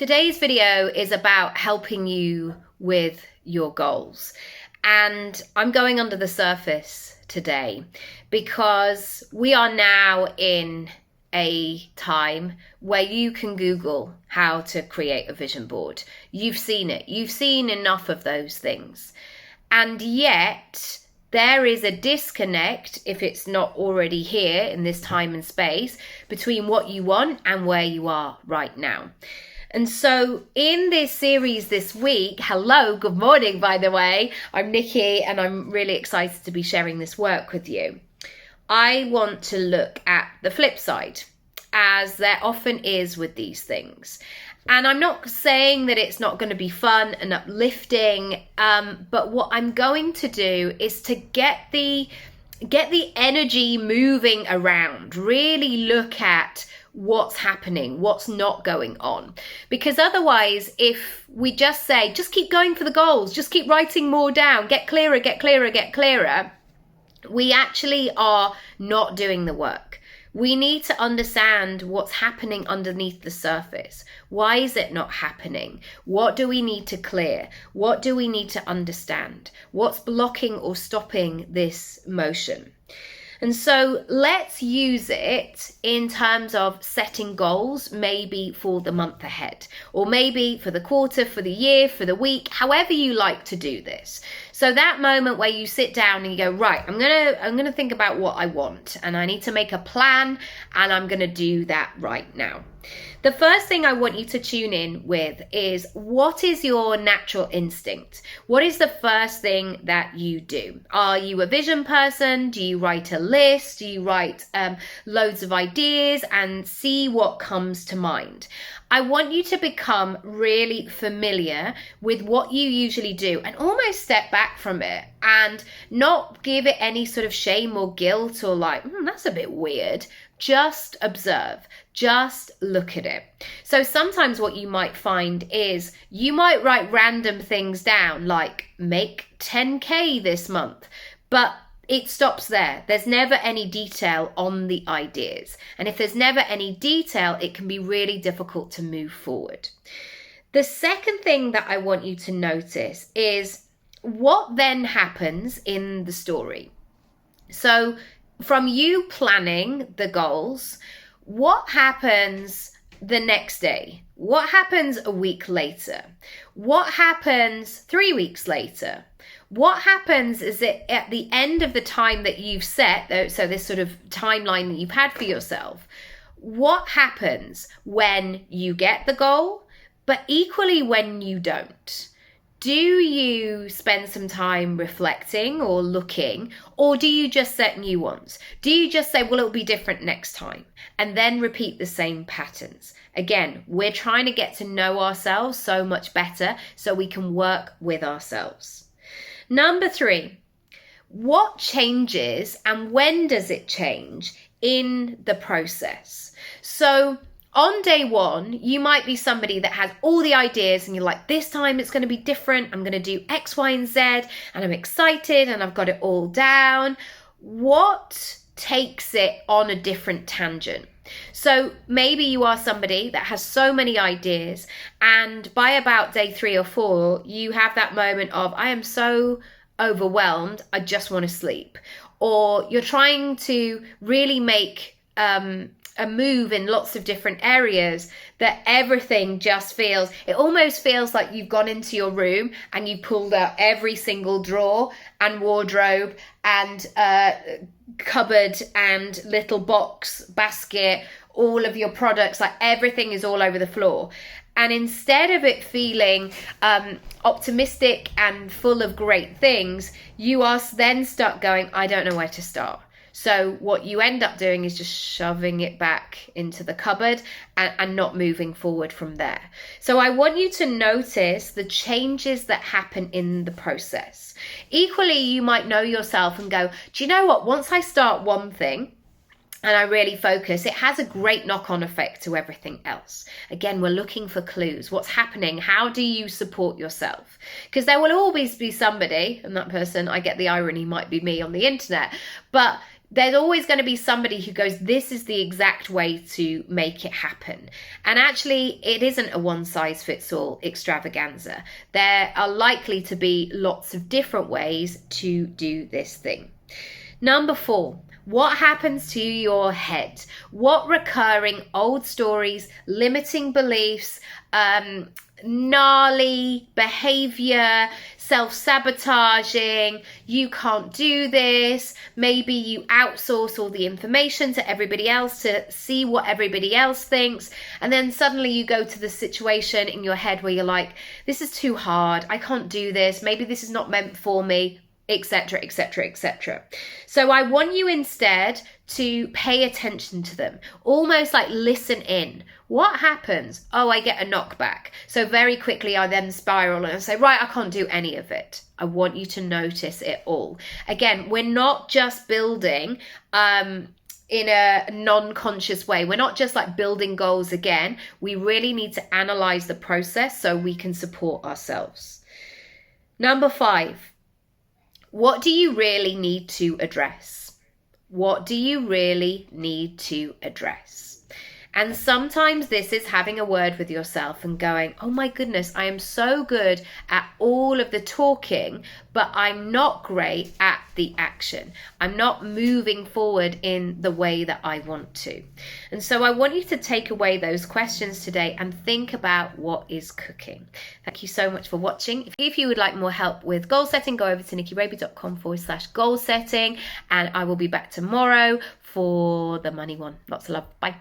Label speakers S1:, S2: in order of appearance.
S1: Today's video is about helping you with your goals. And I'm going under the surface today because we are now in a time where you can Google how to create a vision board. You've seen it. You've seen enough of those things. And yet there is a disconnect, if it's not already here in this time and space, between what you want and where you are right now. And so in this series this week, hello, good morning, by the way, I'm Nikki and I'm really excited to be sharing this work with you. I want to look at the flip side, as there often is with these things. And I'm not saying that it's not going to be fun and uplifting, but what I'm going to do is to get the energy moving around, really look at what's happening, what's not going on. Because otherwise, if we just say, just keep going for the goals, just keep writing more down, get clearer, get clearer, get clearer, we actually are not doing the work. We need to understand what's happening underneath the surface. Why is it not happening? What do we need to clear? What do we need to understand? What's blocking or stopping this motion? And so let's use it in terms of setting goals, maybe for the month ahead, or maybe for the quarter, for the year, for the week, however you like to do this. So that moment where you sit down and you go, right, I'm gonna think about what I want, and I need to make a plan, and I'm gonna do that right now. The first thing I want you to tune in with is, what is your natural instinct? What is the first thing that you do? Are you a vision person? Do you write a list? Do you write loads of ideas and see what comes to mind? I want you to become really familiar with what you usually do and almost step back from it and not give it any sort of shame or guilt or like, that's a bit weird. Just observe, just look at it. So sometimes what you might find is you might write random things down like make 10K this month, but it stops there. There's never any detail on the ideas. And if there's never any detail, it can be really difficult to move forward. The second thing that I want you to notice is what then happens in the story. So from you planning the goals, what happens the next day? What happens a week later? What happens 3 weeks later? What happens is that at the end of the time that you've set, so this sort of timeline that you've had for yourself, what happens when you get the goal, but equally when you don't? Do you spend some time reflecting or looking, or do you just set new ones? Do you just say, well, it'll be different next time, and then repeat the same patterns? Again, we're trying to get to know ourselves so much better so we can work with ourselves. Number 3, what changes and when does it change in the process? So on day 1, you might be somebody that has all the ideas and you're like, this time it's going to be different. I'm going to do X, Y, and Z, and I'm excited and I've got it all down. What takes it on a different tangent? So maybe you are somebody that has so many ideas, and by about day 3 or 4, you have that moment of, I am so overwhelmed, I just want to sleep. Or you're trying to really make a move in lots of different areas that everything just feels, it almost feels like you've gone into your room and you pulled out every single drawer and wardrobe and cupboard and little box, basket, all of your products, like everything is all over the floor. And instead of it feeling optimistic and full of great things, you are then stuck going, I don't know where to start. So what you end up doing is just shoving it back into the cupboard and not moving forward from there. So I want you to notice the changes that happen in the process. Equally, you might know yourself and go, do you know what? Once I start one thing and I really focus, it has a great knock-on effect to everything else. Again, we're looking for clues. What's happening? How do you support yourself? Because there will always be somebody, and that person, I get the irony, might be me on the internet, but there's always going to be somebody who goes, this is the exact way to make it happen. And actually, it isn't a one-size-fits-all extravaganza. There are likely to be lots of different ways to do this thing. Number 4, what happens to your head? What recurring old stories, limiting beliefs, gnarly behavior, self-sabotaging, you can't do this, maybe you outsource all the information to everybody else to see what everybody else thinks, and then suddenly you go to the situation in your head where you're like, this is too hard, I can't do this, maybe this is not meant for me, etc., etc., etc. So I want you instead to pay attention to them, almost like listen in. What happens? Oh, I get a knockback. So very quickly I then spiral and I say, right, I can't do any of it. I want you to notice it all. Again, we're not just building in a non-conscious way. We're not just like building goals again. We really need to analyze the process so we can support ourselves. Number 5. What do you really need to address? What do you really need to address? And sometimes this is having a word with yourself and going, oh my goodness, I am so good at all of the talking, but I'm not great at the action. I'm not moving forward in the way that I want to. And so I want you to take away those questions today and think about what is cooking. Thank you so much for watching. If you would like more help with goal setting, go over to nickyraby.com/goal setting, and I will be back tomorrow for the money one. Lots of love. Bye.